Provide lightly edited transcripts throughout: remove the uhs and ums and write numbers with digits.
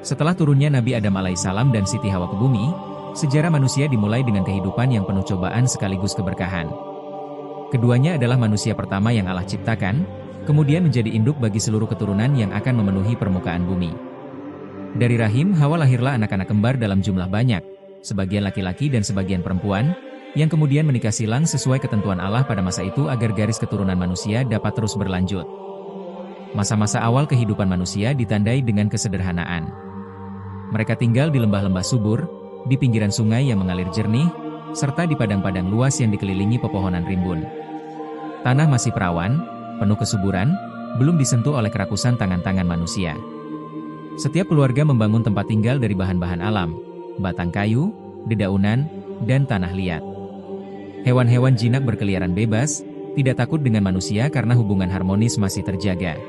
Setelah turunnya Nabi Adam alaihissalam dan Siti Hawa ke bumi, sejarah manusia dimulai dengan kehidupan yang penuh cobaan sekaligus keberkahan. Keduanya adalah manusia pertama yang Allah ciptakan, kemudian menjadi induk bagi seluruh keturunan yang akan memenuhi permukaan bumi. Dari rahim Hawa lahirlah anak-anak kembar dalam jumlah banyak, sebagian laki-laki dan sebagian perempuan, yang kemudian menikah silang sesuai ketentuan Allah pada masa itu agar garis keturunan manusia dapat terus berlanjut. Masa-masa awal kehidupan manusia ditandai dengan kesederhanaan. Mereka tinggal di lembah-lembah subur, di pinggiran sungai yang mengalir jernih, serta di padang-padang luas yang dikelilingi pepohonan rimbun. Tanah masih perawan, penuh kesuburan, belum disentuh oleh kerakusan tangan-tangan manusia. Setiap keluarga membangun tempat tinggal dari bahan-bahan alam, batang kayu, dedaunan, dan tanah liat. Hewan-hewan jinak berkeliaran bebas, tidak takut dengan manusia karena hubungan harmonis masih terjaga.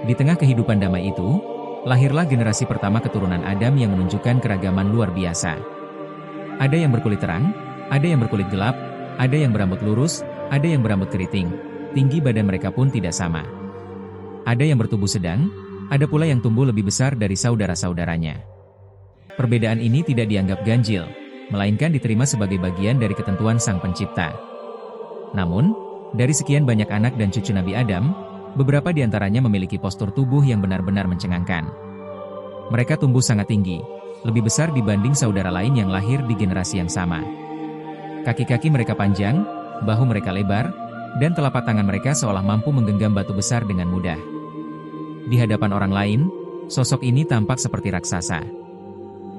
Di tengah kehidupan damai itu, lahirlah generasi pertama keturunan Adam yang menunjukkan keragaman luar biasa. Ada yang berkulit terang, ada yang berkulit gelap, ada yang berambut lurus, ada yang berambut keriting. Tinggi badan mereka pun tidak sama. Ada yang bertubuh sedang, ada pula yang tumbuh lebih besar dari saudara-saudaranya. Perbedaan ini tidak dianggap ganjil, melainkan diterima sebagai bagian dari ketentuan Sang Pencipta. Namun, dari sekian banyak anak dan cucu Nabi Adam, beberapa di antaranya memiliki postur tubuh yang benar-benar mencengangkan. Mereka tumbuh sangat tinggi, lebih besar dibanding saudara lain yang lahir di generasi yang sama. Kaki-kaki mereka panjang, bahu mereka lebar, dan telapak tangan mereka seolah mampu menggenggam batu besar dengan mudah. Di hadapan orang lain, sosok ini tampak seperti raksasa.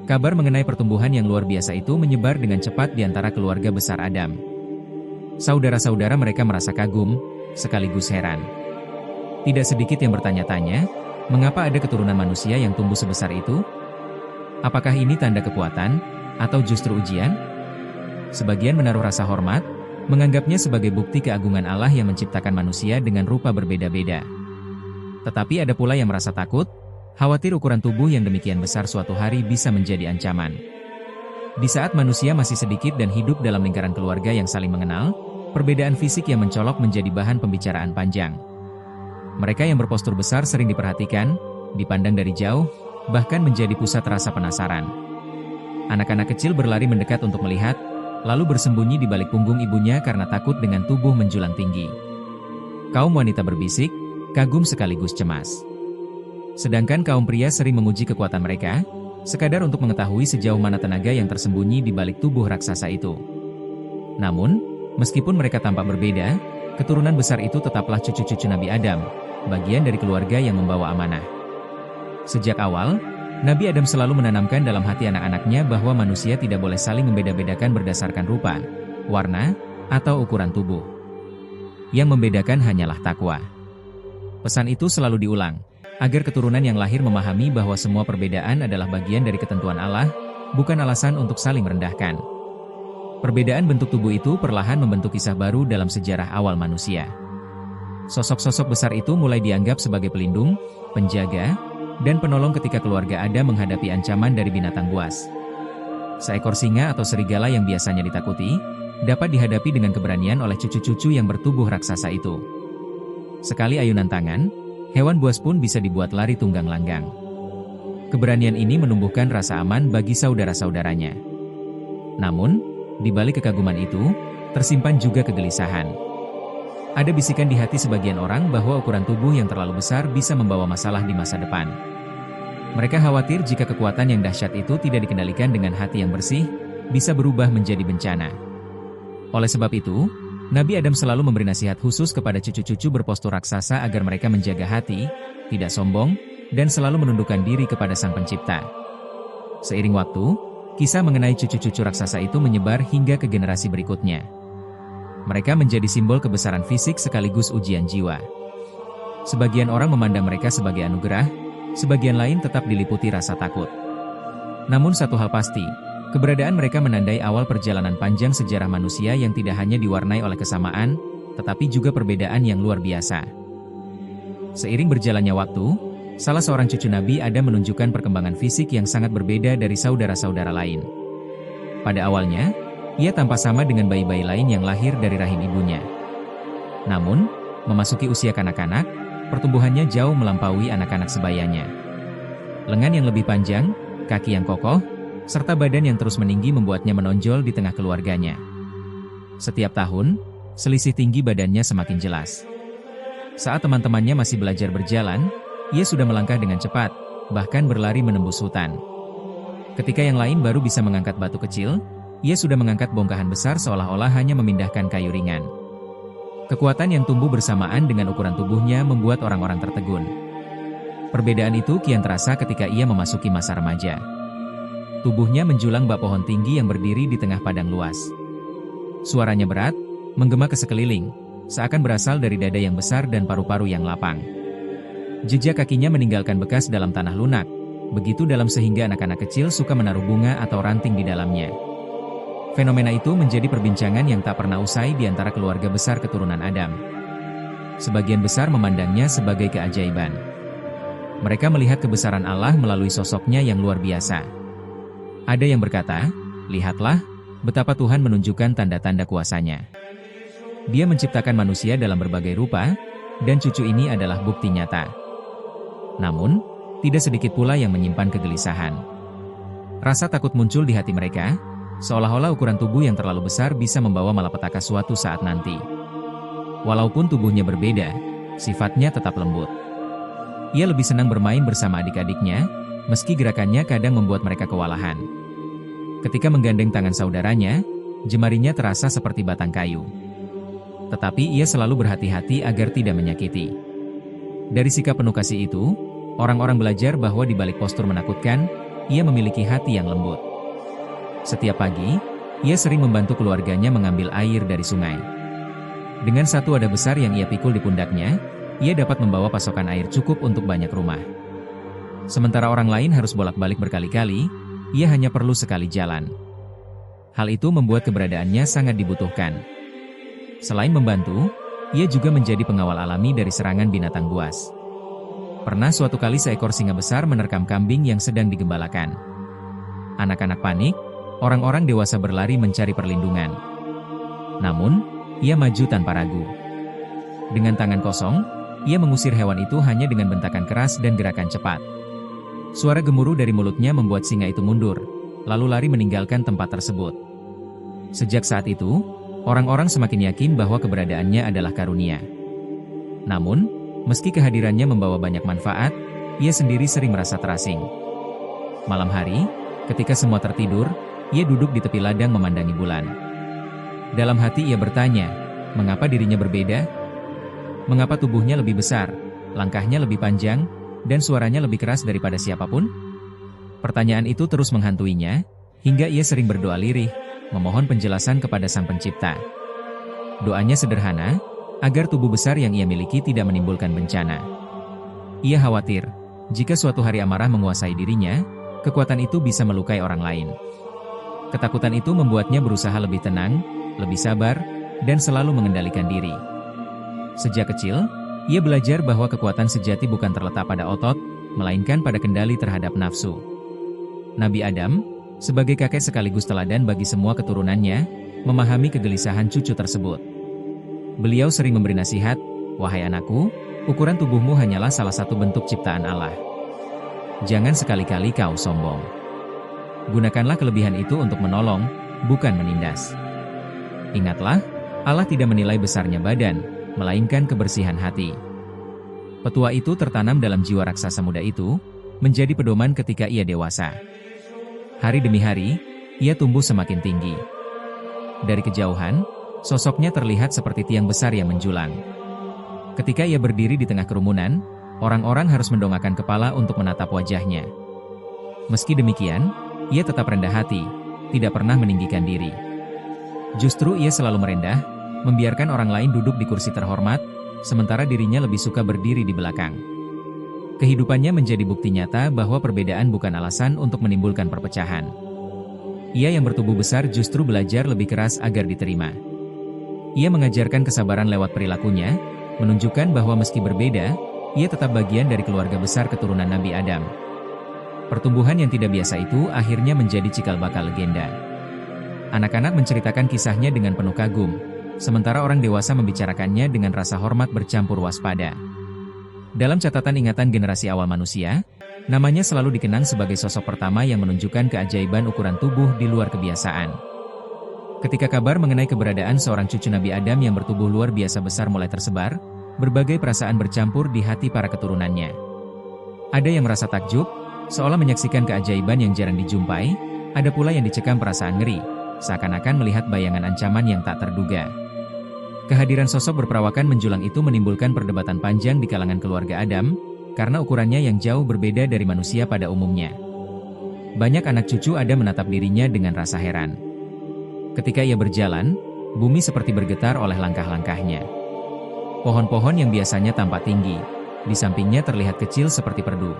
Kabar mengenai pertumbuhan yang luar biasa itu menyebar dengan cepat di antara keluarga besar Adam. Saudara-saudara mereka merasa kagum, sekaligus heran. Tidak sedikit yang bertanya-tanya, mengapa ada keturunan manusia yang tumbuh sebesar itu? Apakah ini tanda kekuatan, atau justru ujian? Sebagian menaruh rasa hormat, menganggapnya sebagai bukti keagungan Allah yang menciptakan manusia dengan rupa berbeda-beda. Tetapi ada pula yang merasa takut, khawatir ukuran tubuh yang demikian besar suatu hari bisa menjadi ancaman. Di saat manusia masih sedikit dan hidup dalam lingkaran keluarga yang saling mengenal, perbedaan fisik yang mencolok menjadi bahan pembicaraan panjang. Mereka yang berpostur besar sering diperhatikan, dipandang dari jauh, bahkan menjadi pusat rasa penasaran. Anak-anak kecil berlari mendekat untuk melihat, lalu bersembunyi di balik punggung ibunya karena takut dengan tubuh menjulang tinggi. Kaum wanita berbisik, kagum sekaligus cemas. Sedangkan kaum pria sering menguji kekuatan mereka, sekadar untuk mengetahui sejauh mana tenaga yang tersembunyi di balik tubuh raksasa itu. Namun, meskipun mereka tampak berbeda, keturunan besar itu tetaplah cucu-cucu Nabi Adam, bagian dari keluarga yang membawa amanah. Sejak awal, Nabi Adam selalu menanamkan dalam hati anak-anaknya bahwa manusia tidak boleh saling membeda-bedakan berdasarkan rupa, warna, atau ukuran tubuh. Yang membedakan hanyalah takwa. Pesan itu selalu diulang, agar keturunan yang lahir memahami bahwa semua perbedaan adalah bagian dari ketentuan Allah, bukan alasan untuk saling merendahkan. Perbedaan bentuk tubuh itu perlahan membentuk kisah baru dalam sejarah awal manusia. Sosok-sosok besar itu mulai dianggap sebagai pelindung, penjaga, dan penolong ketika keluarga Adam menghadapi ancaman dari binatang buas. Seekor singa atau serigala yang biasanya ditakuti, dapat dihadapi dengan keberanian oleh cucu-cucu yang bertubuh raksasa itu. Sekali ayunan tangan, hewan buas pun bisa dibuat lari tunggang langgang. Keberanian ini menumbuhkan rasa aman bagi saudara-saudaranya. Namun, di balik kekaguman itu, tersimpan juga kegelisahan. Ada bisikan di hati sebagian orang bahwa ukuran tubuh yang terlalu besar bisa membawa masalah di masa depan. Mereka khawatir jika kekuatan yang dahsyat itu tidak dikendalikan dengan hati yang bersih, bisa berubah menjadi bencana. Oleh sebab itu, Nabi Adam selalu memberi nasihat khusus kepada cucu-cucu berpostur raksasa agar mereka menjaga hati, tidak sombong, dan selalu menundukkan diri kepada Sang Pencipta. Seiring waktu, kisah mengenai cucu-cucu raksasa itu menyebar hingga ke generasi berikutnya. Mereka menjadi simbol kebesaran fisik sekaligus ujian jiwa. Sebagian orang memandang mereka sebagai anugerah, sebagian lain tetap diliputi rasa takut. Namun satu hal pasti, keberadaan mereka menandai awal perjalanan panjang sejarah manusia yang tidak hanya diwarnai oleh kesamaan, tetapi juga perbedaan yang luar biasa. Seiring berjalannya waktu, salah seorang cucu Nabi Adam menunjukkan perkembangan fisik yang sangat berbeda dari saudara-saudara lain. Pada awalnya, ia tampak sama dengan bayi-bayi lain yang lahir dari rahim ibunya. Namun, memasuki usia kanak-kanak, pertumbuhannya jauh melampaui anak-anak sebayanya. Lengan yang lebih panjang, kaki yang kokoh, serta badan yang terus meninggi membuatnya menonjol di tengah keluarganya. Setiap tahun, selisih tinggi badannya semakin jelas. Saat teman-temannya masih belajar berjalan, ia sudah melangkah dengan cepat, bahkan berlari menembus hutan. Ketika yang lain baru bisa mengangkat batu kecil, ia sudah mengangkat bongkahan besar seolah-olah hanya memindahkan kayu ringan. Kekuatan yang tumbuh bersamaan dengan ukuran tubuhnya membuat orang-orang tertegun. Perbedaan itu kian terasa ketika ia memasuki masa remaja. Tubuhnya menjulang bak pohon tinggi yang berdiri di tengah padang luas. Suaranya berat, menggema ke sekeliling, seakan berasal dari dada yang besar dan paru-paru yang lapang. Jejak kakinya meninggalkan bekas dalam tanah lunak, begitu dalam sehingga anak-anak kecil suka menaruh bunga atau ranting di dalamnya. Fenomena itu menjadi perbincangan yang tak pernah usai di antara keluarga besar keturunan Adam. Sebagian besar memandangnya sebagai keajaiban. Mereka melihat kebesaran Allah melalui sosoknya yang luar biasa. Ada yang berkata, "Lihatlah, betapa Tuhan menunjukkan tanda-tanda kuasa-Nya. Dia menciptakan manusia dalam berbagai rupa, dan cucu ini adalah bukti nyata." Namun, tidak sedikit pula yang menyimpan kegelisahan. Rasa takut muncul di hati mereka, seolah-olah ukuran tubuh yang terlalu besar bisa membawa malapetaka suatu saat nanti. Walaupun tubuhnya berbeda, sifatnya tetap lembut. Ia lebih senang bermain bersama adik-adiknya, meski gerakannya kadang membuat mereka kewalahan. Ketika menggandeng tangan saudaranya, jemarinya terasa seperti batang kayu. Tetapi ia selalu berhati-hati agar tidak menyakiti. Dari sikap penuh kasih itu, orang-orang belajar bahwa di balik postur menakutkan, ia memiliki hati yang lembut. Setiap pagi, ia sering membantu keluarganya mengambil air dari sungai. Dengan satu wadah besar yang ia pikul di pundaknya, ia dapat membawa pasokan air cukup untuk banyak rumah. Sementara orang lain harus bolak-balik berkali-kali, ia hanya perlu sekali jalan. Hal itu membuat keberadaannya sangat dibutuhkan. Selain membantu, ia juga menjadi pengawal alami dari serangan binatang buas. Pernah suatu kali seekor singa besar menerkam kambing yang sedang digembalakan. Anak-anak panik, orang-orang dewasa berlari mencari perlindungan. Namun, ia maju tanpa ragu. Dengan tangan kosong, ia mengusir hewan itu hanya dengan bentakan keras dan gerakan cepat. Suara gemuruh dari mulutnya membuat singa itu mundur, lalu lari meninggalkan tempat tersebut. Sejak saat itu, orang-orang semakin yakin bahwa keberadaannya adalah karunia. Namun, meski kehadirannya membawa banyak manfaat, ia sendiri sering merasa terasing. Malam hari, ketika semua tertidur, ia duduk di tepi ladang memandangi bulan. Dalam hati ia bertanya, mengapa dirinya berbeda? Mengapa tubuhnya lebih besar, langkahnya lebih panjang, dan suaranya lebih keras daripada siapapun? Pertanyaan itu terus menghantuinya, hingga ia sering berdoa lirih, memohon penjelasan kepada Sang Pencipta. Doanya sederhana, agar tubuh besar yang ia miliki tidak menimbulkan bencana. Ia khawatir, jika suatu hari amarah menguasai dirinya, kekuatan itu bisa melukai orang lain. Ketakutan itu membuatnya berusaha lebih tenang, lebih sabar, dan selalu mengendalikan diri. Sejak kecil, ia belajar bahwa kekuatan sejati bukan terletak pada otot, melainkan pada kendali terhadap nafsu. Nabi Adam, sebagai kakek sekaligus teladan bagi semua keturunannya, memahami kegelisahan cucu tersebut. Beliau sering memberi nasihat, "Wahai anakku, ukuran tubuhmu hanyalah salah satu bentuk ciptaan Allah. Jangan sekali-kali kau sombong. Gunakanlah kelebihan itu untuk menolong, bukan menindas. Ingatlah, Allah tidak menilai besarnya badan, melainkan kebersihan hati." Petua itu tertanam dalam jiwa raksasa muda itu, menjadi pedoman ketika ia dewasa. Hari demi hari, ia tumbuh semakin tinggi. Dari kejauhan, sosoknya terlihat seperti tiang besar yang menjulang. Ketika ia berdiri di tengah kerumunan, orang-orang harus mendongakkan kepala untuk menatap wajahnya. Meski demikian, ia tetap rendah hati, tidak pernah meninggikan diri. Justru ia selalu merendah, membiarkan orang lain duduk di kursi terhormat, sementara dirinya lebih suka berdiri di belakang. Kehidupannya menjadi bukti nyata bahwa perbedaan bukan alasan untuk menimbulkan perpecahan. Ia yang bertubuh besar justru belajar lebih keras agar diterima. Ia mengajarkan kesabaran lewat perilakunya, menunjukkan bahwa meski berbeda, ia tetap bagian dari keluarga besar keturunan Nabi Adam. Pertumbuhan yang tidak biasa itu akhirnya menjadi cikal bakal legenda. Anak-anak menceritakan kisahnya dengan penuh kagum, sementara orang dewasa membicarakannya dengan rasa hormat bercampur waspada. Dalam catatan ingatan generasi awal manusia, Namanya selalu dikenang sebagai sosok pertama yang menunjukkan keajaiban ukuran tubuh di luar kebiasaan. Ketika kabar mengenai keberadaan seorang cucu Nabi Adam yang bertubuh luar biasa besar mulai tersebar, berbagai perasaan bercampur di hati para keturunannya. Ada yang merasa takjub, seolah menyaksikan keajaiban yang jarang dijumpai, ada pula yang dicekam perasaan ngeri, seakan-akan melihat bayangan ancaman yang tak terduga. Kehadiran sosok berperawakan menjulang itu menimbulkan perdebatan panjang di kalangan keluarga Adam, karena ukurannya yang jauh berbeda dari manusia pada umumnya. Banyak anak cucu Adam menatap dirinya dengan rasa heran. Ketika ia berjalan, bumi seperti bergetar oleh langkah-langkahnya. Pohon-pohon yang biasanya tampak tinggi, di sampingnya terlihat kecil seperti perdu.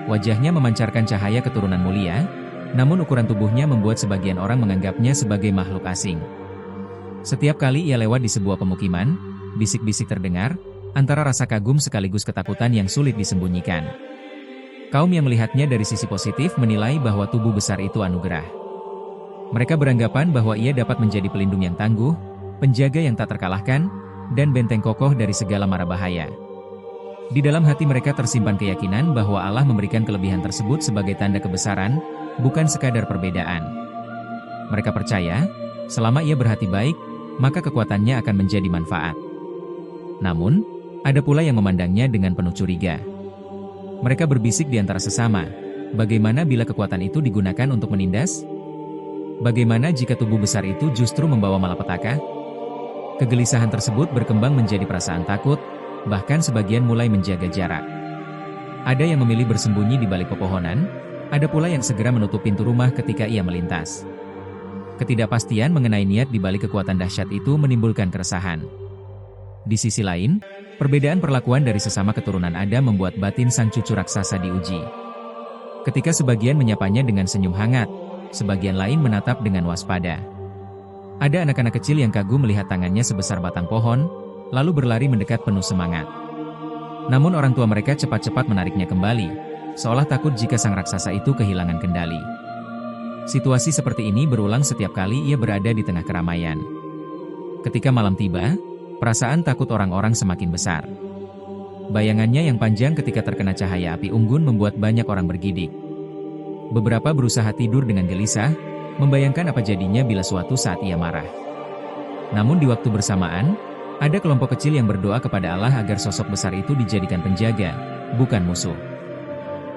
Wajahnya memancarkan cahaya keturunan mulia, namun ukuran tubuhnya membuat sebagian orang menganggapnya sebagai makhluk asing. Setiap kali ia lewat di sebuah pemukiman, bisik-bisik terdengar, antara rasa kagum sekaligus ketakutan yang sulit disembunyikan. Kaum yang melihatnya dari sisi positif menilai bahwa tubuh besar itu anugerah. Mereka beranggapan bahwa ia dapat menjadi pelindung yang tangguh, penjaga yang tak terkalahkan, dan benteng kokoh dari segala mara bahaya. Di dalam hati mereka tersimpan keyakinan bahwa Allah memberikan kelebihan tersebut sebagai tanda kebesaran, bukan sekadar perbedaan. Mereka percaya, selama ia berhati baik, maka kekuatannya akan menjadi manfaat. Namun, ada pula yang memandangnya dengan penuh curiga. Mereka berbisik di antara sesama, bagaimana bila kekuatan itu digunakan untuk menindas? Bagaimana jika tubuh besar itu justru membawa malapetaka? Kegelisahan tersebut berkembang menjadi perasaan takut, bahkan sebagian mulai menjaga jarak. Ada yang memilih bersembunyi di balik pepohonan, ada pula yang segera menutup pintu rumah ketika ia melintas. Ketidakpastian mengenai niat di balik kekuatan dahsyat itu menimbulkan keresahan. Di sisi lain, perbedaan perlakuan dari sesama keturunan Adam membuat batin sang cucu raksasa diuji. Ketika sebagian menyapanya dengan senyum hangat, sebagian lain menatap dengan waspada. Ada anak-anak kecil yang kagum melihat tangannya sebesar batang pohon, lalu berlari mendekat penuh semangat. Namun orang tua mereka cepat-cepat menariknya kembali, seolah takut jika sang raksasa itu kehilangan kendali. Situasi seperti ini berulang setiap kali ia berada di tengah keramaian. Ketika malam tiba, perasaan takut orang-orang semakin besar. Bayangannya yang panjang ketika terkena cahaya api unggun membuat banyak orang bergidik. Beberapa berusaha tidur dengan gelisah, membayangkan apa jadinya bila suatu saat ia marah. Namun di waktu bersamaan, ada kelompok kecil yang berdoa kepada Allah agar sosok besar itu dijadikan penjaga, bukan musuh.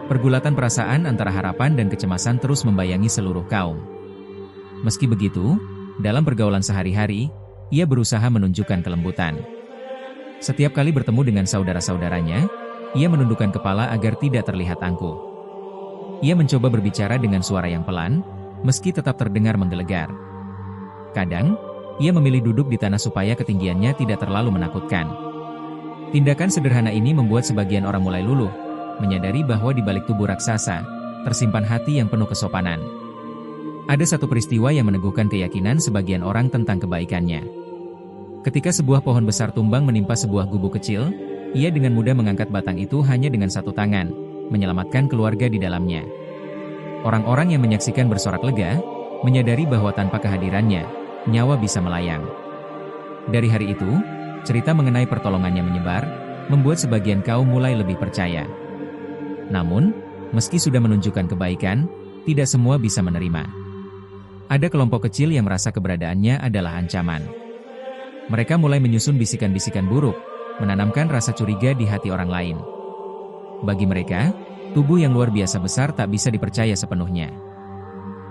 Pergulatan perasaan antara harapan dan kecemasan terus membayangi seluruh kaum. Meski begitu, dalam pergaulan sehari-hari, ia berusaha menunjukkan kelembutan. Setiap kali bertemu dengan saudara-saudaranya, ia menundukkan kepala agar tidak terlihat angkuh. Ia mencoba berbicara dengan suara yang pelan, meski tetap terdengar menggelegar. Kadang, ia memilih duduk di tanah supaya ketinggiannya tidak terlalu menakutkan. Tindakan sederhana ini membuat sebagian orang mulai luluh, menyadari bahwa di balik tubuh raksasa, tersimpan hati yang penuh kesopanan. Ada satu peristiwa yang meneguhkan keyakinan sebagian orang tentang kebaikannya. Ketika sebuah pohon besar tumbang menimpa sebuah gubuk kecil, ia dengan mudah mengangkat batang itu hanya dengan satu tangan, menyelamatkan keluarga di dalamnya. Orang-orang yang menyaksikan bersorak lega, menyadari bahwa tanpa kehadirannya, nyawa bisa melayang. Dari hari itu, cerita mengenai pertolongannya menyebar, membuat sebagian kaum mulai lebih percaya. Namun, meski sudah menunjukkan kebaikan, tidak semua bisa menerima. Ada kelompok kecil yang merasa keberadaannya adalah ancaman. Mereka mulai menyusun bisikan-bisikan buruk, menanamkan rasa curiga di hati orang lain. Bagi mereka, tubuh yang luar biasa besar tak bisa dipercaya sepenuhnya.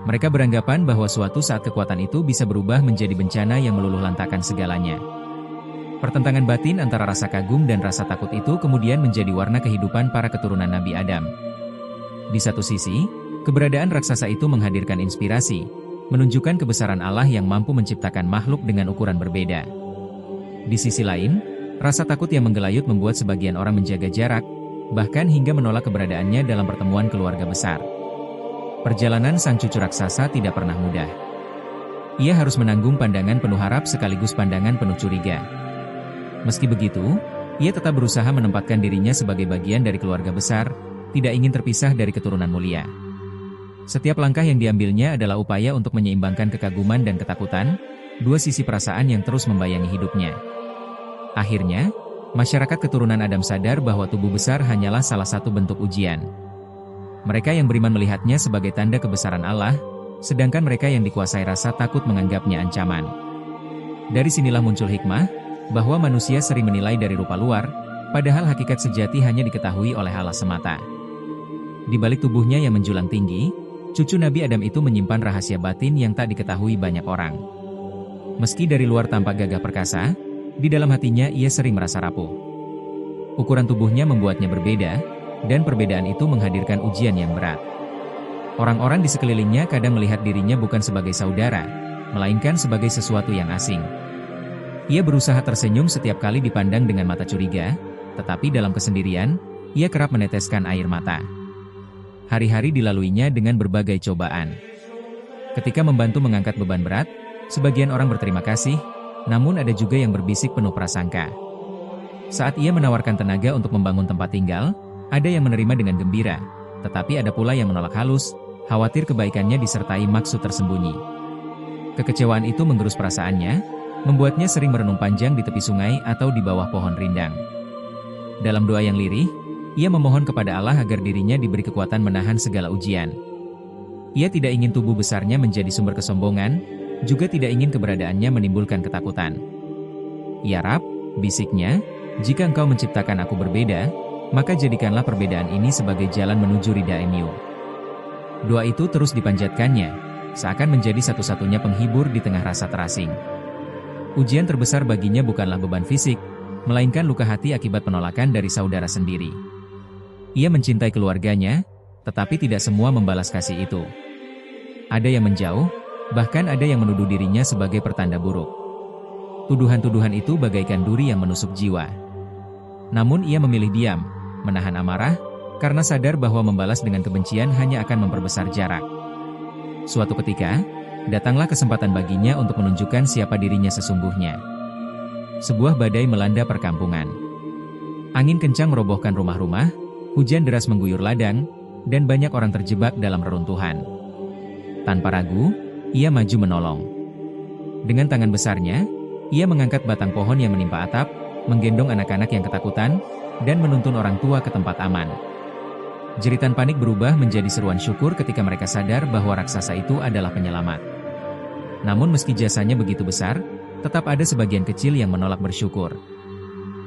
Mereka beranggapan bahwa suatu saat kekuatan itu bisa berubah menjadi bencana yang meluluhlantakkan segalanya. Pertentangan batin antara rasa kagum dan rasa takut itu kemudian menjadi warna kehidupan para keturunan Nabi Adam. Di satu sisi, keberadaan raksasa itu menghadirkan inspirasi, menunjukkan kebesaran Allah yang mampu menciptakan makhluk dengan ukuran berbeda. Di sisi lain, rasa takut yang menggelayut membuat sebagian orang menjaga jarak, bahkan hingga menolak keberadaannya dalam pertemuan keluarga besar. Perjalanan sang cucu raksasa tidak pernah mudah. Ia harus menanggung pandangan penuh harap sekaligus pandangan penuh curiga. Meski begitu, ia tetap berusaha menempatkan dirinya sebagai bagian dari keluarga besar, tidak ingin terpisah dari keturunan mulia. Setiap langkah yang diambilnya adalah upaya untuk menyeimbangkan kekaguman dan ketakutan, dua sisi perasaan yang terus membayangi hidupnya. Akhirnya, masyarakat keturunan Adam sadar bahwa tubuh besar hanyalah salah satu bentuk ujian. Mereka yang beriman melihatnya sebagai tanda kebesaran Allah, sedangkan mereka yang dikuasai rasa takut menganggapnya ancaman. Dari sinilah muncul hikmah, bahwa manusia sering menilai dari rupa luar, padahal hakikat sejati hanya diketahui oleh Allah semata. Di balik tubuhnya yang menjulang tinggi, cucu Nabi Adam itu menyimpan rahasia batin yang tak diketahui banyak orang. Meski dari luar tampak gagah perkasa, di dalam hatinya ia sering merasa rapuh. Ukuran tubuhnya membuatnya berbeda, dan perbedaan itu menghadirkan ujian yang berat. Orang-orang di sekelilingnya kadang melihat dirinya bukan sebagai saudara, melainkan sebagai sesuatu yang asing. Ia berusaha tersenyum setiap kali dipandang dengan mata curiga, tetapi dalam kesendirian, ia kerap meneteskan air mata. Hari-hari dilaluinya dengan berbagai cobaan. Ketika membantu mengangkat beban berat, sebagian orang berterima kasih, namun ada juga yang berbisik penuh prasangka. Saat ia menawarkan tenaga untuk membangun tempat tinggal, ada yang menerima dengan gembira, tetapi ada pula yang menolak halus, khawatir kebaikannya disertai maksud tersembunyi. Kekecewaan itu menggerus perasaannya, membuatnya sering merenung panjang di tepi sungai atau di bawah pohon rindang. Dalam doa yang lirih, ia memohon kepada Allah agar dirinya diberi kekuatan menahan segala ujian. Ia tidak ingin tubuh besarnya menjadi sumber kesombongan, juga tidak ingin keberadaannya menimbulkan ketakutan. "Ya Rab," bisiknya, "jika Engkau menciptakan aku berbeda, maka jadikanlah perbedaan ini sebagai jalan menuju ridha-Mu." Doa itu terus dipanjatkannya, seakan menjadi satu-satunya penghibur di tengah rasa terasing. Ujian terbesar baginya bukanlah beban fisik, melainkan luka hati akibat penolakan dari saudara sendiri. Ia mencintai keluarganya, tetapi tidak semua membalas kasih itu. Ada yang menjauh, bahkan ada yang menuduh dirinya sebagai pertanda buruk. Tuduhan-tuduhan itu bagaikan duri yang menusuk jiwa. Namun ia memilih diam, menahan amarah, karena sadar bahwa membalas dengan kebencian hanya akan memperbesar jarak. Suatu ketika, datanglah kesempatan baginya untuk menunjukkan siapa dirinya sesungguhnya. Sebuah badai melanda perkampungan. Angin kencang merobohkan rumah-rumah, hujan deras mengguyur ladang, dan banyak orang terjebak dalam reruntuhan. Tanpa ragu, ia maju menolong. Dengan tangan besarnya, ia mengangkat batang pohon yang menimpa atap, menggendong anak-anak yang ketakutan, dan menuntun orang tua ke tempat aman. Jeritan panik berubah menjadi seruan syukur ketika mereka sadar bahwa raksasa itu adalah penyelamat. Namun meski jasanya begitu besar, tetap ada sebagian kecil yang menolak bersyukur.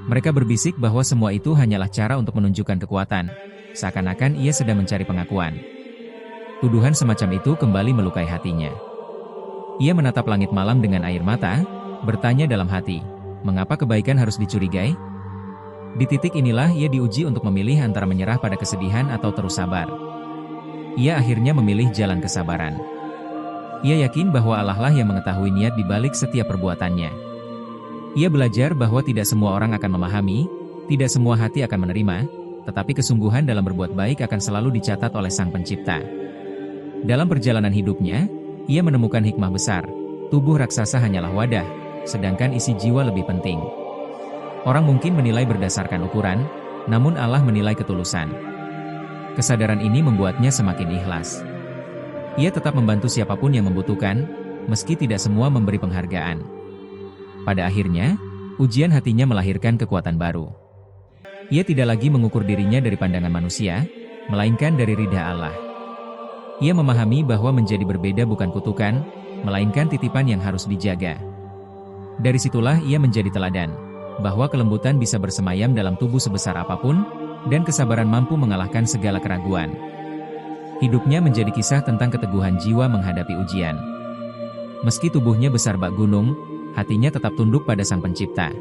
Mereka berbisik bahwa semua itu hanyalah cara untuk menunjukkan kekuatan, seakan-akan ia sedang mencari pengakuan. Tuduhan semacam itu kembali melukai hatinya. Ia menatap langit malam dengan air mata, bertanya dalam hati, mengapa kebaikan harus dicurigai? Di titik inilah ia diuji untuk memilih antara menyerah pada kesedihan atau terus sabar. Ia akhirnya memilih jalan kesabaran. Ia yakin bahwa Allah lah yang mengetahui niat di balik setiap perbuatannya. Ia belajar bahwa tidak semua orang akan memahami, tidak semua hati akan menerima, tetapi kesungguhan dalam berbuat baik akan selalu dicatat oleh Sang Pencipta. Dalam perjalanan hidupnya, ia menemukan hikmah besar. Tubuh raksasa hanyalah wadah, sedangkan isi jiwa lebih penting. Orang mungkin menilai berdasarkan ukuran, namun Allah menilai ketulusan. Kesadaran ini membuatnya semakin ikhlas. Ia tetap membantu siapapun yang membutuhkan, meski tidak semua memberi penghargaan. Pada akhirnya, ujian hatinya melahirkan kekuatan baru. Ia tidak lagi mengukur dirinya dari pandangan manusia, melainkan dari ridha Allah. Ia memahami bahwa menjadi berbeda bukan kutukan, melainkan titipan yang harus dijaga. Dari situlah ia menjadi teladan, bahwa kelembutan bisa bersemayam dalam tubuh sebesar apapun, dan kesabaran mampu mengalahkan segala keraguan. Hidupnya menjadi kisah tentang keteguhan jiwa menghadapi ujian. Meski tubuhnya besar bak gunung, hatinya tetap tunduk pada Sang Pencipta.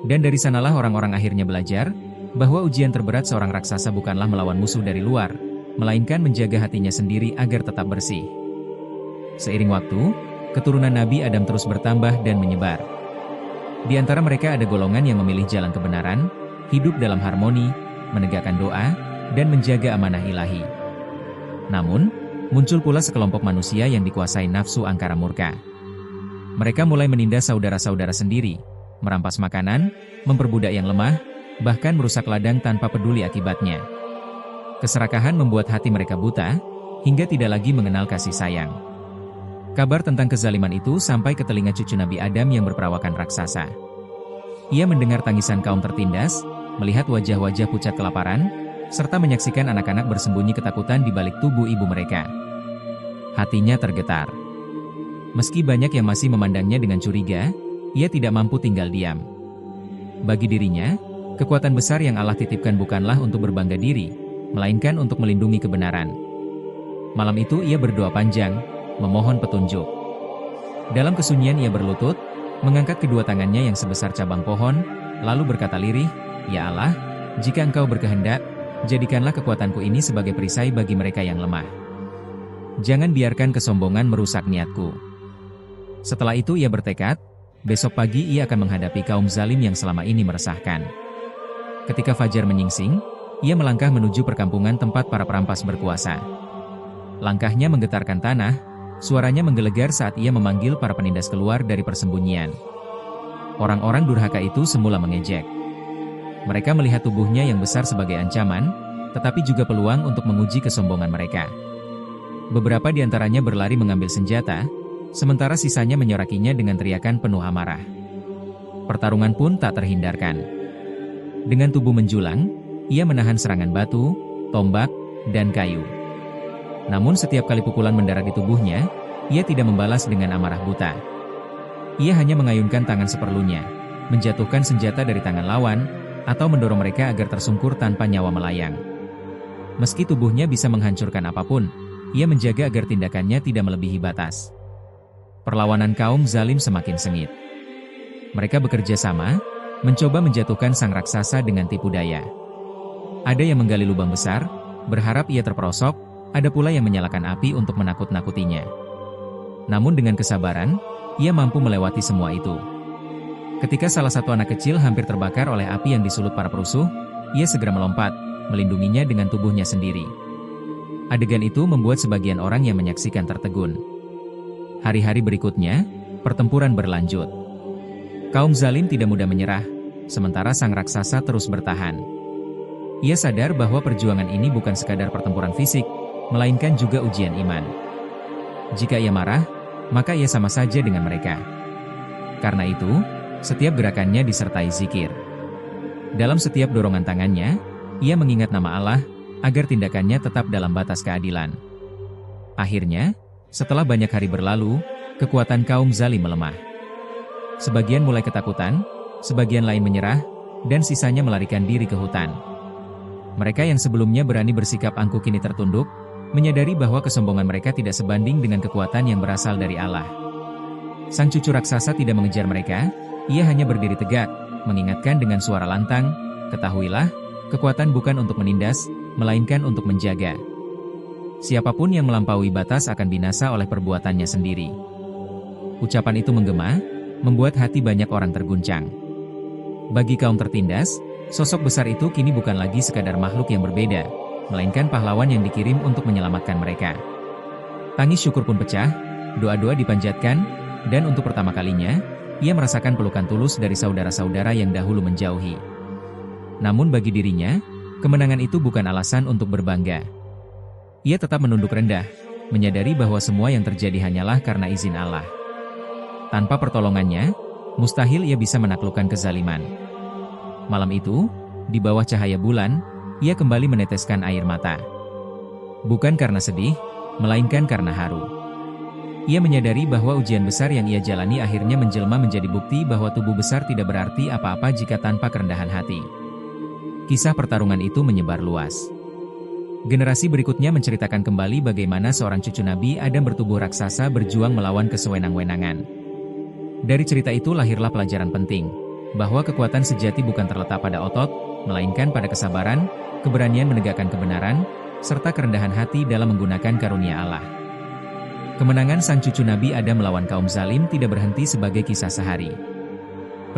Dan dari sanalah orang-orang akhirnya belajar, bahwa ujian terberat seorang raksasa bukanlah melawan musuh dari luar, melainkan menjaga hatinya sendiri agar tetap bersih. Seiring waktu, keturunan Nabi Adam terus bertambah dan menyebar. Di antara mereka ada golongan yang memilih jalan kebenaran, hidup dalam harmoni, menegakkan doa, dan menjaga amanah ilahi. Namun, muncul pula sekelompok manusia yang dikuasai nafsu angkara murka. Mereka mulai menindas saudara-saudara sendiri, merampas makanan, memperbudak yang lemah, bahkan merusak ladang tanpa peduli akibatnya. Keserakahan membuat hati mereka buta, hingga tidak lagi mengenal kasih sayang. Kabar tentang kezaliman itu sampai ke telinga cucu Nabi Adam yang berperawakan raksasa. Ia mendengar tangisan kaum tertindas, melihat wajah-wajah pucat kelaparan, serta menyaksikan anak-anak bersembunyi ketakutan di balik tubuh ibu mereka. Hatinya tergetar. Meski banyak yang masih memandangnya dengan curiga, ia tidak mampu tinggal diam. Bagi dirinya, kekuatan besar yang Allah titipkan bukanlah untuk berbangga diri, melainkan untuk melindungi kebenaran. Malam itu ia berdoa panjang, memohon petunjuk. Dalam kesunyian ia berlutut, mengangkat kedua tangannya yang sebesar cabang pohon, lalu berkata lirih, "Ya Allah, jika Engkau berkehendak, jadikanlah kekuatanku ini sebagai perisai bagi mereka yang lemah. Jangan biarkan kesombongan merusak niatku." Setelah itu ia bertekad, besok pagi ia akan menghadapi kaum zalim yang selama ini meresahkan. Ketika fajar menyingsing, ia melangkah menuju perkampungan tempat para perampas berkuasa. Langkahnya menggetarkan tanah, suaranya menggelegar saat ia memanggil para penindas keluar dari persembunyian. Orang-orang durhaka itu semula mengejek. Mereka melihat tubuhnya yang besar sebagai ancaman, tetapi juga peluang untuk menguji kesombongan mereka. Beberapa di antaranya berlari mengambil senjata, sementara sisanya menyorakinya dengan teriakan penuh amarah. Pertarungan pun tak terhindarkan. Dengan tubuh menjulang, ia menahan serangan batu, tombak, dan kayu. Namun setiap kali pukulan mendarat di tubuhnya, ia tidak membalas dengan amarah buta. Ia hanya mengayunkan tangan seperlunya, menjatuhkan senjata dari tangan lawan, atau mendorong mereka agar tersungkur tanpa nyawa melayang. Meski tubuhnya bisa menghancurkan apapun, ia menjaga agar tindakannya tidak melebihi batas. Perlawanan kaum zalim semakin sengit. Mereka bekerja sama, mencoba menjatuhkan sang raksasa dengan tipu daya. Ada yang menggali lubang besar, berharap ia terperosok, ada pula yang menyalakan api untuk menakut-nakutinya. Namun dengan kesabaran, ia mampu melewati semua itu. Ketika salah satu anak kecil hampir terbakar oleh api yang disulut para perusuh, ia segera melompat, melindunginya dengan tubuhnya sendiri. Adegan itu membuat sebagian orang yang menyaksikan tertegun. Hari-hari berikutnya, pertempuran berlanjut. Kaum zalim tidak mudah menyerah, sementara sang raksasa terus bertahan. Ia sadar bahwa perjuangan ini bukan sekadar pertempuran fisik, melainkan juga ujian iman. Jika ia marah, maka ia sama saja dengan mereka. Karena itu, setiap gerakannya disertai zikir. Dalam setiap dorongan tangannya, ia mengingat nama Allah, agar tindakannya tetap dalam batas keadilan. Akhirnya, setelah banyak hari berlalu, kekuatan kaum zalim melemah. Sebagian mulai ketakutan, sebagian lain menyerah, dan sisanya melarikan diri ke hutan. Mereka yang sebelumnya berani bersikap angkuh kini tertunduk, menyadari bahwa kesombongan mereka tidak sebanding dengan kekuatan yang berasal dari Allah. Sang cucu raksasa tidak mengejar mereka, ia hanya berdiri tegak, mengingatkan dengan suara lantang, "Ketahuilah, kekuatan bukan untuk menindas, melainkan untuk menjaga. Siapapun yang melampaui batas akan binasa oleh perbuatannya sendiri." Ucapan itu menggema, membuat hati banyak orang terguncang. Bagi kaum tertindas, sosok besar itu kini bukan lagi sekadar makhluk yang berbeda, melainkan pahlawan yang dikirim untuk menyelamatkan mereka. Tangis syukur pun pecah, doa-doa dipanjatkan, dan untuk pertama kalinya, ia merasakan pelukan tulus dari saudara-saudara yang dahulu menjauhi. Namun bagi dirinya, kemenangan itu bukan alasan untuk berbangga. Ia tetap menunduk rendah, menyadari bahwa semua yang terjadi hanyalah karena izin Allah. Tanpa pertolongannya, mustahil ia bisa menaklukkan kezaliman. Malam itu, di bawah cahaya bulan, ia kembali meneteskan air mata. Bukan karena sedih, melainkan karena haru. Ia menyadari bahwa ujian besar yang ia jalani akhirnya menjelma menjadi bukti bahwa tubuh besar tidak berarti apa-apa jika tanpa kerendahan hati. Kisah pertarungan itu menyebar luas. Generasi berikutnya menceritakan kembali bagaimana seorang cucu Nabi Adam bertubuh raksasa berjuang melawan kesewenang-wenangan. Dari cerita itu lahirlah pelajaran penting, bahwa kekuatan sejati bukan terletak pada otot, melainkan pada kesabaran, keberanian menegakkan kebenaran, serta kerendahan hati dalam menggunakan karunia Allah. Kemenangan sang cucu Nabi Adam melawan kaum zalim tidak berhenti sebagai kisah sehari.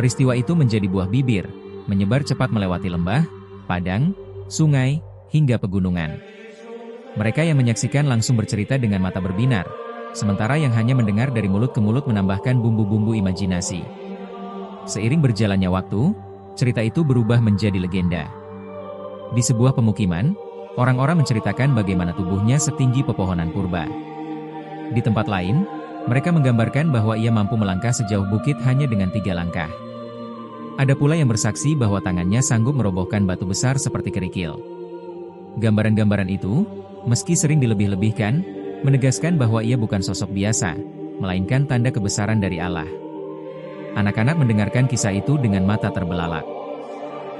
Peristiwa itu menjadi buah bibir, menyebar cepat melewati lembah, padang, sungai, hingga pegunungan. Mereka yang menyaksikan langsung bercerita dengan mata berbinar, sementara yang hanya mendengar dari mulut ke mulut menambahkan bumbu-bumbu imajinasi. Seiring berjalannya waktu, cerita itu berubah menjadi legenda. Di sebuah pemukiman, orang-orang menceritakan bagaimana tubuhnya setinggi pepohonan purba. Di tempat lain, mereka menggambarkan bahwa ia mampu melangkah sejauh bukit hanya dengan 3 langkah. Ada pula yang bersaksi bahwa tangannya sanggup merobohkan batu besar seperti kerikil. Gambaran-gambaran itu, meski sering dilebih-lebihkan, menegaskan bahwa ia bukan sosok biasa, melainkan tanda kebesaran dari Allah. Anak-anak mendengarkan kisah itu dengan mata terbelalak.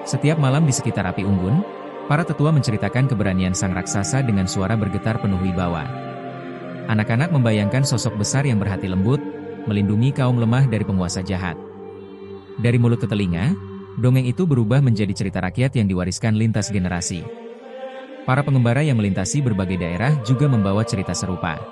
Setiap malam di sekitar api unggun, para tetua menceritakan keberanian sang raksasa dengan suara bergetar penuh wibawa. Anak-anak membayangkan sosok besar yang berhati lembut, melindungi kaum lemah dari penguasa jahat. Dari mulut ke telinga, dongeng itu berubah menjadi cerita rakyat yang diwariskan lintas generasi. Para pengembara yang melintasi berbagai daerah juga membawa cerita serupa.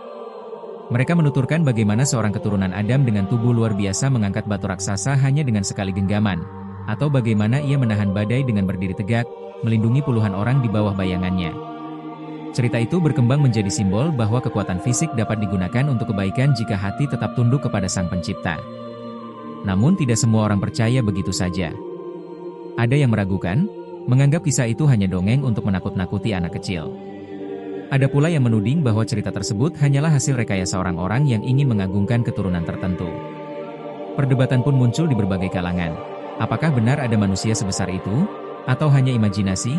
Mereka menuturkan bagaimana seorang keturunan Adam dengan tubuh luar biasa mengangkat batu raksasa hanya dengan sekali genggaman, atau bagaimana ia menahan badai dengan berdiri tegak, melindungi puluhan orang di bawah bayangannya. Cerita itu berkembang menjadi simbol bahwa kekuatan fisik dapat digunakan untuk kebaikan jika hati tetap tunduk kepada Sang Pencipta. Namun tidak semua orang percaya begitu saja. Ada yang meragukan, menganggap kisah itu hanya dongeng untuk menakut-nakuti anak kecil. Ada pula yang menuding bahwa cerita tersebut hanyalah hasil rekayasa orang-orang yang ingin mengagungkan keturunan tertentu. Perdebatan pun muncul di berbagai kalangan. Apakah benar ada manusia sebesar itu? Atau hanya imajinasi?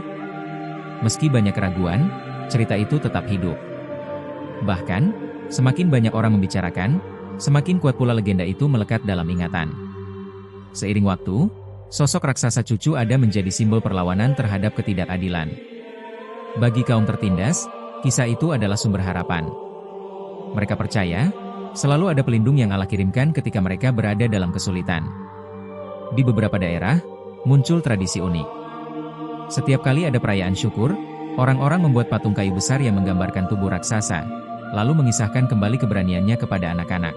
Meski banyak keraguan, cerita itu tetap hidup. Bahkan, semakin banyak orang membicarakan, semakin kuat pula legenda itu melekat dalam ingatan. Seiring waktu, sosok raksasa cucu Adam menjadi simbol perlawanan terhadap ketidakadilan. Bagi kaum tertindas, kisah itu adalah sumber harapan. Mereka percaya, selalu ada pelindung yang Allah kirimkan ketika mereka berada dalam kesulitan. Di beberapa daerah, muncul tradisi unik. Setiap kali ada perayaan syukur, orang-orang membuat patung kayu besar yang menggambarkan tubuh raksasa, lalu mengisahkan kembali keberaniannya kepada anak-anak.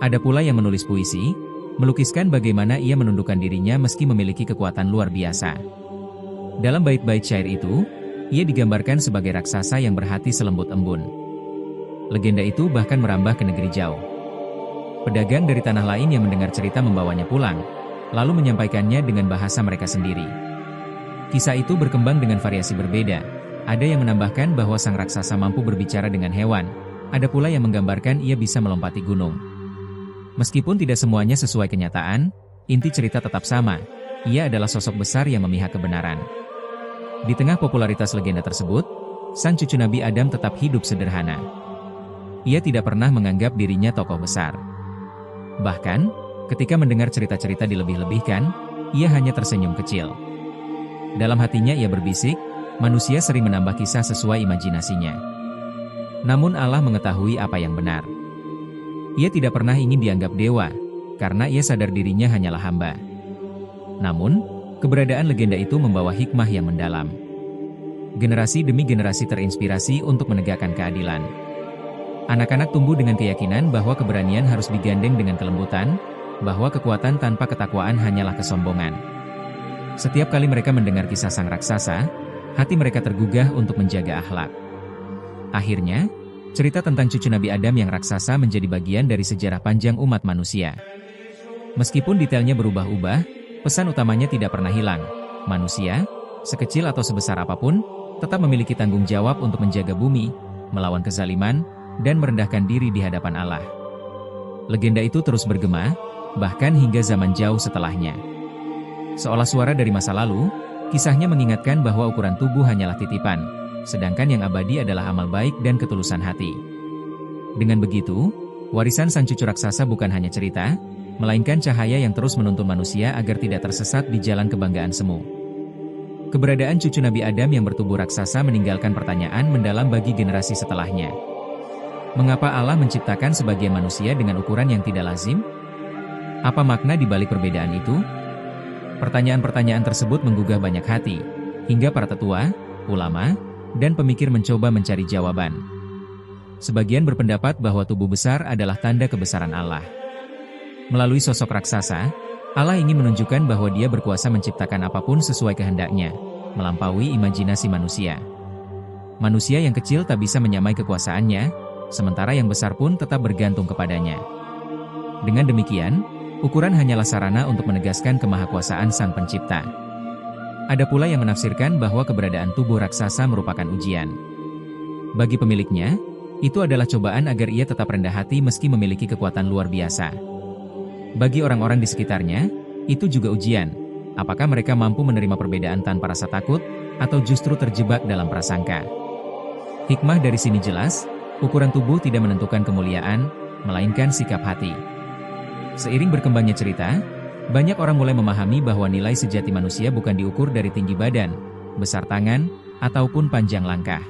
Ada pula yang menulis puisi, melukiskan bagaimana ia menundukkan dirinya meski memiliki kekuatan luar biasa. Dalam bait-bait syair itu, ia digambarkan sebagai raksasa yang berhati selembut embun. Legenda itu bahkan merambah ke negeri jauh. Pedagang dari tanah lain yang mendengar cerita membawanya pulang, lalu menyampaikannya dengan bahasa mereka sendiri. Kisah itu berkembang dengan variasi berbeda. Ada yang menambahkan bahwa sang raksasa mampu berbicara dengan hewan, ada pula yang menggambarkan ia bisa melompati gunung. Meskipun tidak semuanya sesuai kenyataan, inti cerita tetap sama, ia adalah sosok besar yang memihak kebenaran. Di tengah popularitas legenda tersebut, sang cucu Nabi Adam tetap hidup sederhana. Ia tidak pernah menganggap dirinya tokoh besar. Bahkan, ketika mendengar cerita-cerita dilebih-lebihkan, ia hanya tersenyum kecil. Dalam hatinya ia berbisik, manusia sering menambah kisah sesuai imajinasinya. Namun Allah mengetahui apa yang benar. Ia tidak pernah ingin dianggap dewa, karena ia sadar dirinya hanyalah hamba. Namun, keberadaan legenda itu membawa hikmah yang mendalam. Generasi demi generasi terinspirasi untuk menegakkan keadilan. Anak-anak tumbuh dengan keyakinan bahwa keberanian harus digandeng dengan kelembutan, bahwa kekuatan tanpa ketakwaan hanyalah kesombongan. Setiap kali mereka mendengar kisah sang raksasa, hati mereka tergugah untuk menjaga akhlak. Akhirnya, cerita tentang cucu Nabi Adam yang raksasa menjadi bagian dari sejarah panjang umat manusia. Meskipun detailnya berubah-ubah, pesan utamanya tidak pernah hilang. Manusia, sekecil atau sebesar apapun, tetap memiliki tanggung jawab untuk menjaga bumi, melawan kezaliman, dan merendahkan diri di hadapan Allah. Legenda itu terus bergema, bahkan hingga zaman jauh setelahnya. Seolah suara dari masa lalu, kisahnya mengingatkan bahwa ukuran tubuh hanyalah titipan, sedangkan yang abadi adalah amal baik dan ketulusan hati. Dengan begitu, warisan sang cucu raksasa bukan hanya cerita, melainkan cahaya yang terus menuntun manusia agar tidak tersesat di jalan kebanggaan semu. Keberadaan cucu Nabi Adam yang bertubuh raksasa meninggalkan pertanyaan mendalam bagi generasi setelahnya. Mengapa Allah menciptakan sebagian manusia dengan ukuran yang tidak lazim? Apa makna di balik perbedaan itu? Pertanyaan-pertanyaan tersebut menggugah banyak hati, hingga para tetua, ulama, dan pemikir mencoba mencari jawaban. Sebagian berpendapat bahwa tubuh besar adalah tanda kebesaran Allah. Melalui sosok raksasa, Allah ingin menunjukkan bahwa Dia berkuasa menciptakan apapun sesuai kehendaknya, melampaui imajinasi manusia. Manusia yang kecil tak bisa menyamai kekuasaannya, sementara yang besar pun tetap bergantung kepadanya. Dengan demikian, ukuran hanyalah sarana untuk menegaskan kemahakuasaan Sang Pencipta. Ada pula yang menafsirkan bahwa keberadaan tubuh raksasa merupakan ujian. Bagi pemiliknya, itu adalah cobaan agar ia tetap rendah hati meski memiliki kekuatan luar biasa. Bagi orang-orang di sekitarnya, itu juga ujian. Apakah mereka mampu menerima perbedaan tanpa rasa takut, atau justru terjebak dalam prasangka. Hikmah dari sini jelas, ukuran tubuh tidak menentukan kemuliaan, melainkan sikap hati. Seiring berkembangnya cerita, banyak orang mulai memahami bahwa nilai sejati manusia bukan diukur dari tinggi badan, besar tangan, ataupun panjang langkah.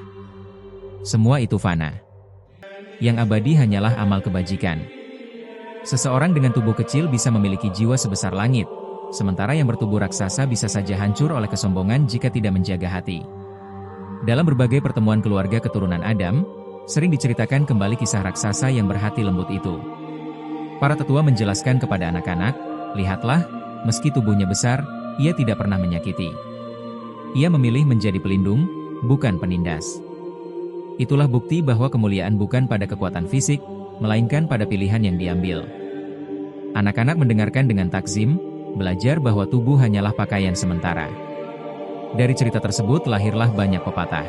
Semua itu fana. Yang abadi hanyalah amal kebajikan. Seseorang dengan tubuh kecil bisa memiliki jiwa sebesar langit, sementara yang bertubuh raksasa bisa saja hancur oleh kesombongan jika tidak menjaga hati. Dalam berbagai pertemuan keluarga keturunan Adam, sering diceritakan kembali kisah raksasa yang berhati lembut itu. Para tetua menjelaskan kepada anak-anak, lihatlah, meski tubuhnya besar, ia tidak pernah menyakiti. Ia memilih menjadi pelindung, bukan penindas. Itulah bukti bahwa kemuliaan bukan pada kekuatan fisik, melainkan pada pilihan yang diambil. Anak-anak mendengarkan dengan takzim, belajar bahwa tubuh hanyalah pakaian sementara. Dari cerita tersebut lahirlah banyak pepatah.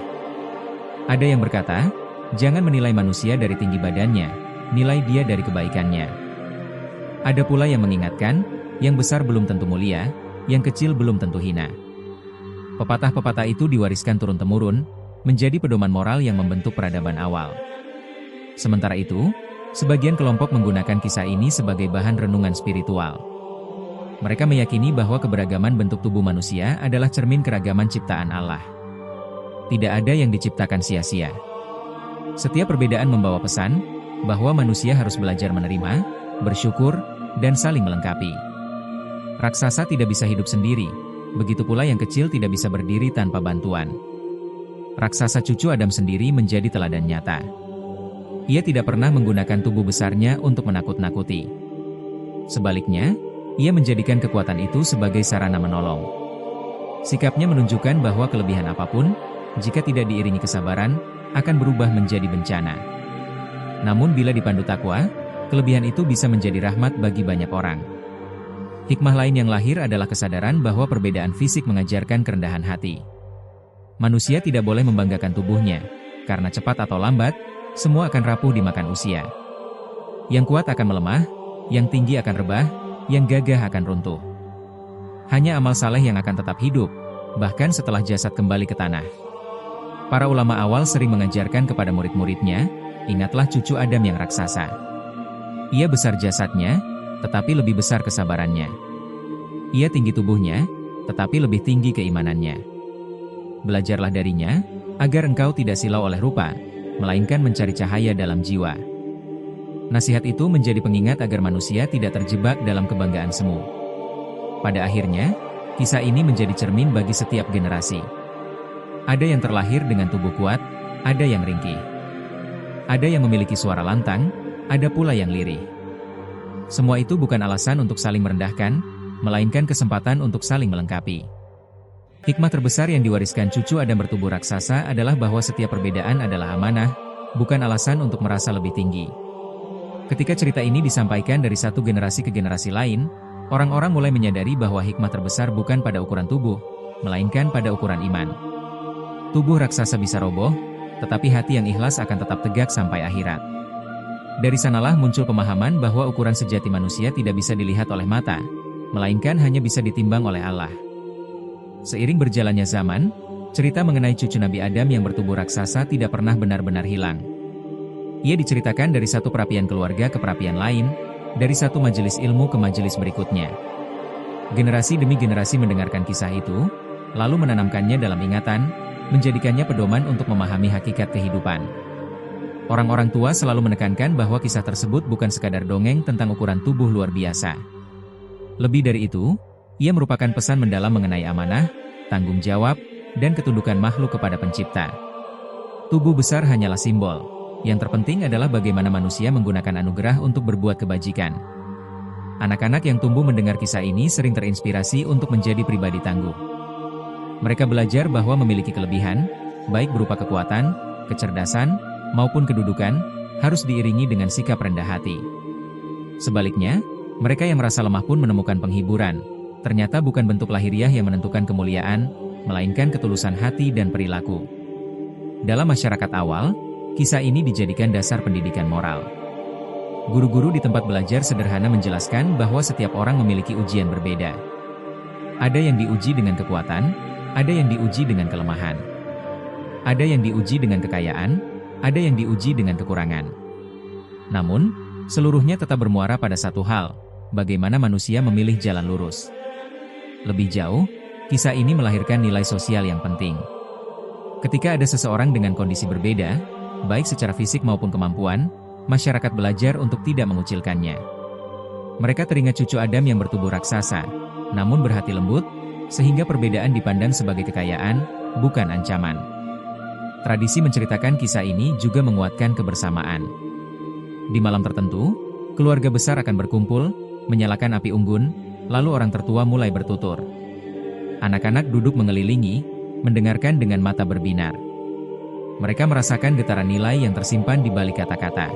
Ada yang berkata, jangan menilai manusia dari tinggi badannya, nilai dia dari kebaikannya. Ada pula yang mengingatkan, yang besar belum tentu mulia, yang kecil belum tentu hina. Pepatah-pepatah itu diwariskan turun-temurun, menjadi pedoman moral yang membentuk peradaban awal. Sementara itu, sebagian kelompok menggunakan kisah ini sebagai bahan renungan spiritual. Mereka meyakini bahwa keberagaman bentuk tubuh manusia adalah cermin keragaman ciptaan Allah. Tidak ada yang diciptakan sia-sia. Setiap perbedaan membawa pesan, bahwa manusia harus belajar menerima, bersyukur, dan saling melengkapi. Raksasa tidak bisa hidup sendiri, begitu pula yang kecil tidak bisa berdiri tanpa bantuan. Raksasa cucu Adam sendiri menjadi teladan nyata. Ia tidak pernah menggunakan tubuh besarnya untuk menakut-nakuti. Sebaliknya, ia menjadikan kekuatan itu sebagai sarana menolong. Sikapnya menunjukkan bahwa kelebihan apapun, jika tidak diiringi kesabaran, akan berubah menjadi bencana. Namun bila dipandu takwa, kelebihan itu bisa menjadi rahmat bagi banyak orang. Hikmah lain yang lahir adalah kesadaran bahwa perbedaan fisik mengajarkan kerendahan hati. Manusia tidak boleh membanggakan tubuhnya, karena cepat atau lambat, semua akan rapuh dimakan usia. Yang kuat akan melemah, yang tinggi akan rebah, yang gagah akan runtuh. Hanya amal saleh yang akan tetap hidup, bahkan setelah jasad kembali ke tanah. Para ulama awal sering mengajarkan kepada murid-muridnya, ingatlah cucu Adam yang raksasa. Ia besar jasadnya, tetapi lebih besar kesabarannya. Ia tinggi tubuhnya, tetapi lebih tinggi keimanannya. Belajarlah darinya, agar engkau tidak silau oleh rupa, melainkan mencari cahaya dalam jiwa. Nasihat itu menjadi pengingat agar manusia tidak terjebak dalam kebanggaan semu. Pada akhirnya, kisah ini menjadi cermin bagi setiap generasi. Ada yang terlahir dengan tubuh kuat, ada yang ringkih. Ada yang memiliki suara lantang, ada pula yang lirih. Semua itu bukan alasan untuk saling merendahkan, melainkan kesempatan untuk saling melengkapi. Hikmah terbesar yang diwariskan cucu Adam bertubuh raksasa adalah bahwa setiap perbedaan adalah amanah, bukan alasan untuk merasa lebih tinggi. Ketika cerita ini disampaikan dari satu generasi ke generasi lain, orang-orang mulai menyadari bahwa hikmah terbesar bukan pada ukuran tubuh, melainkan pada ukuran iman. Tubuh raksasa bisa roboh, tetapi hati yang ikhlas akan tetap tegak sampai akhirat. Dari sanalah muncul pemahaman bahwa ukuran sejati manusia tidak bisa dilihat oleh mata, melainkan hanya bisa ditimbang oleh Allah. Seiring berjalannya zaman, cerita mengenai cucu Nabi Adam yang bertubuh raksasa tidak pernah benar-benar hilang. Ia diceritakan dari satu perapian keluarga ke perapian lain, dari satu majelis ilmu ke majelis berikutnya. Generasi demi generasi mendengarkan kisah itu, lalu menanamkannya dalam ingatan, menjadikannya pedoman untuk memahami hakikat kehidupan. Orang-orang tua selalu menekankan bahwa kisah tersebut bukan sekadar dongeng tentang ukuran tubuh luar biasa. Lebih dari itu, ia merupakan pesan mendalam mengenai amanah, tanggung jawab, dan ketundukan makhluk kepada pencipta. Tubuh besar hanyalah simbol. Yang terpenting adalah bagaimana manusia menggunakan anugerah untuk berbuat kebajikan. Anak-anak yang tumbuh mendengar kisah ini sering terinspirasi untuk menjadi pribadi tangguh. Mereka belajar bahwa memiliki kelebihan, baik berupa kekuatan, kecerdasan, maupun kedudukan, harus diiringi dengan sikap rendah hati. Sebaliknya, mereka yang merasa lemah pun menemukan penghiburan. Ternyata bukan bentuk lahiriah yang menentukan kemuliaan, melainkan ketulusan hati dan perilaku. Dalam masyarakat awal, kisah ini dijadikan dasar pendidikan moral. Guru-guru di tempat belajar sederhana menjelaskan bahwa setiap orang memiliki ujian berbeda. Ada yang diuji dengan kekuatan, Ada yang diuji dengan kelemahan. Ada yang diuji dengan kekayaan, ada yang diuji dengan kekurangan. Namun, seluruhnya tetap bermuara pada satu hal, bagaimana manusia memilih jalan lurus. Lebih jauh, kisah ini melahirkan nilai sosial yang penting. Ketika ada seseorang dengan kondisi berbeda, baik secara fisik maupun kemampuan, masyarakat belajar untuk tidak mengucilkannya. Mereka teringat cucu Adam yang bertubuh raksasa, namun berhati lembut, sehingga perbedaan dipandang sebagai kekayaan, bukan ancaman. Tradisi menceritakan kisah ini juga menguatkan kebersamaan. Di malam tertentu, keluarga besar akan berkumpul, menyalakan api unggun, lalu orang tertua mulai bertutur. Anak-anak duduk mengelilingi, mendengarkan dengan mata berbinar. Mereka merasakan getaran nilai yang tersimpan di balik kata-kata.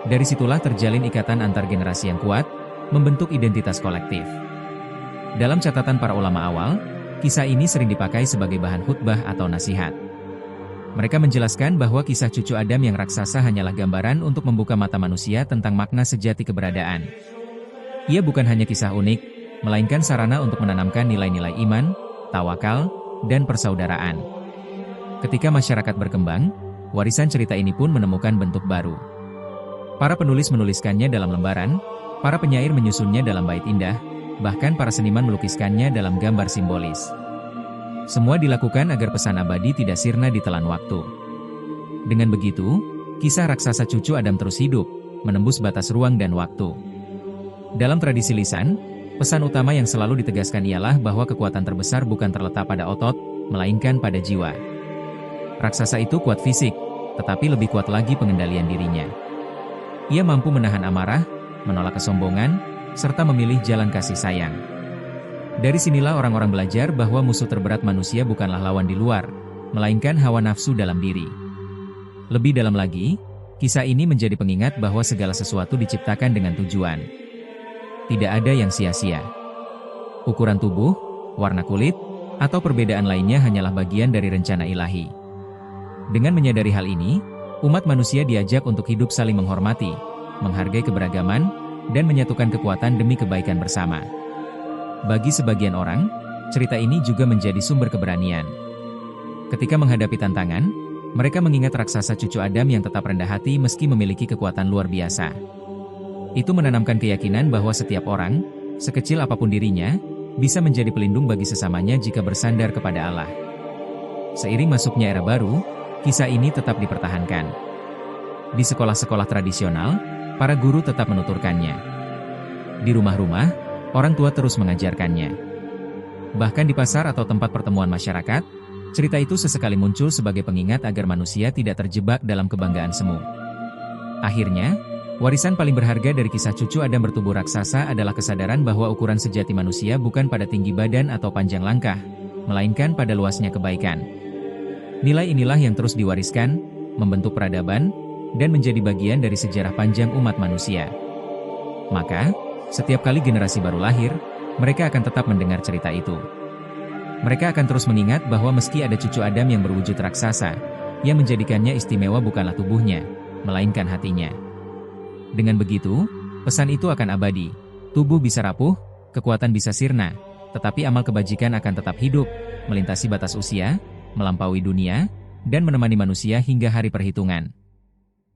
Dari situlah terjalin ikatan antar generasi yang kuat, membentuk identitas kolektif. Dalam catatan para ulama awal, kisah ini sering dipakai sebagai bahan khutbah atau nasihat. Mereka menjelaskan bahwa kisah cucu Adam yang raksasa hanyalah gambaran untuk membuka mata manusia tentang makna sejati keberadaan. Ia bukan hanya kisah unik, melainkan sarana untuk menanamkan nilai-nilai iman, tawakal, dan persaudaraan. Ketika masyarakat berkembang, warisan cerita ini pun menemukan bentuk baru. Para penulis menuliskannya dalam lembaran, para penyair menyusunnya dalam bait indah, bahkan para seniman melukiskannya dalam gambar simbolis. Semua dilakukan agar pesan abadi tidak sirna ditelan waktu. Dengan begitu, kisah raksasa cucu Adam terus hidup, menembus batas ruang dan waktu. Dalam tradisi lisan, pesan utama yang selalu ditegaskan ialah bahwa kekuatan terbesar bukan terletak pada otot, melainkan pada jiwa. Raksasa itu kuat fisik, tetapi lebih kuat lagi pengendalian dirinya. Ia mampu menahan amarah, menolak kesombongan, serta memilih jalan kasih sayang. Dari sinilah orang-orang belajar bahwa musuh terberat manusia bukanlah lawan di luar, melainkan hawa nafsu dalam diri. Lebih dalam lagi, kisah ini menjadi pengingat bahwa segala sesuatu diciptakan dengan tujuan. Tidak ada yang sia-sia. Ukuran tubuh, warna kulit, atau perbedaan lainnya hanyalah bagian dari rencana ilahi. Dengan menyadari hal ini, umat manusia diajak untuk hidup saling menghormati, menghargai keberagaman, dan menyatukan kekuatan demi kebaikan bersama. Bagi sebagian orang, cerita ini juga menjadi sumber keberanian. Ketika menghadapi tantangan, mereka mengingat raksasa cucu Adam yang tetap rendah hati meski memiliki kekuatan luar biasa. Itu menanamkan keyakinan bahwa setiap orang, sekecil apapun dirinya, bisa menjadi pelindung bagi sesamanya jika bersandar kepada Allah. Seiring masuknya era baru, kisah ini tetap dipertahankan. Di sekolah-sekolah tradisional, para guru tetap menuturkannya. Di rumah-rumah, orang tua terus mengajarkannya. Bahkan di pasar atau tempat pertemuan masyarakat, cerita itu sesekali muncul sebagai pengingat agar manusia tidak terjebak dalam kebanggaan semu. Akhirnya, warisan paling berharga dari kisah cucu Adam bertubuh raksasa adalah kesadaran bahwa ukuran sejati manusia bukan pada tinggi badan atau panjang langkah, melainkan pada luasnya kebaikan. Nilai inilah yang terus diwariskan, membentuk peradaban, dan menjadi bagian dari sejarah panjang umat manusia. Maka, setiap kali generasi baru lahir, mereka akan tetap mendengar cerita itu. Mereka akan terus mengingat bahwa meski ada cucu Adam yang berwujud raksasa, yang menjadikannya istimewa bukanlah tubuhnya, melainkan hatinya. Dengan begitu, pesan itu akan abadi. Tubuh bisa rapuh, kekuatan bisa sirna, tetapi amal kebajikan akan tetap hidup, melintasi batas usia, melampaui dunia, dan menemani manusia hingga hari perhitungan.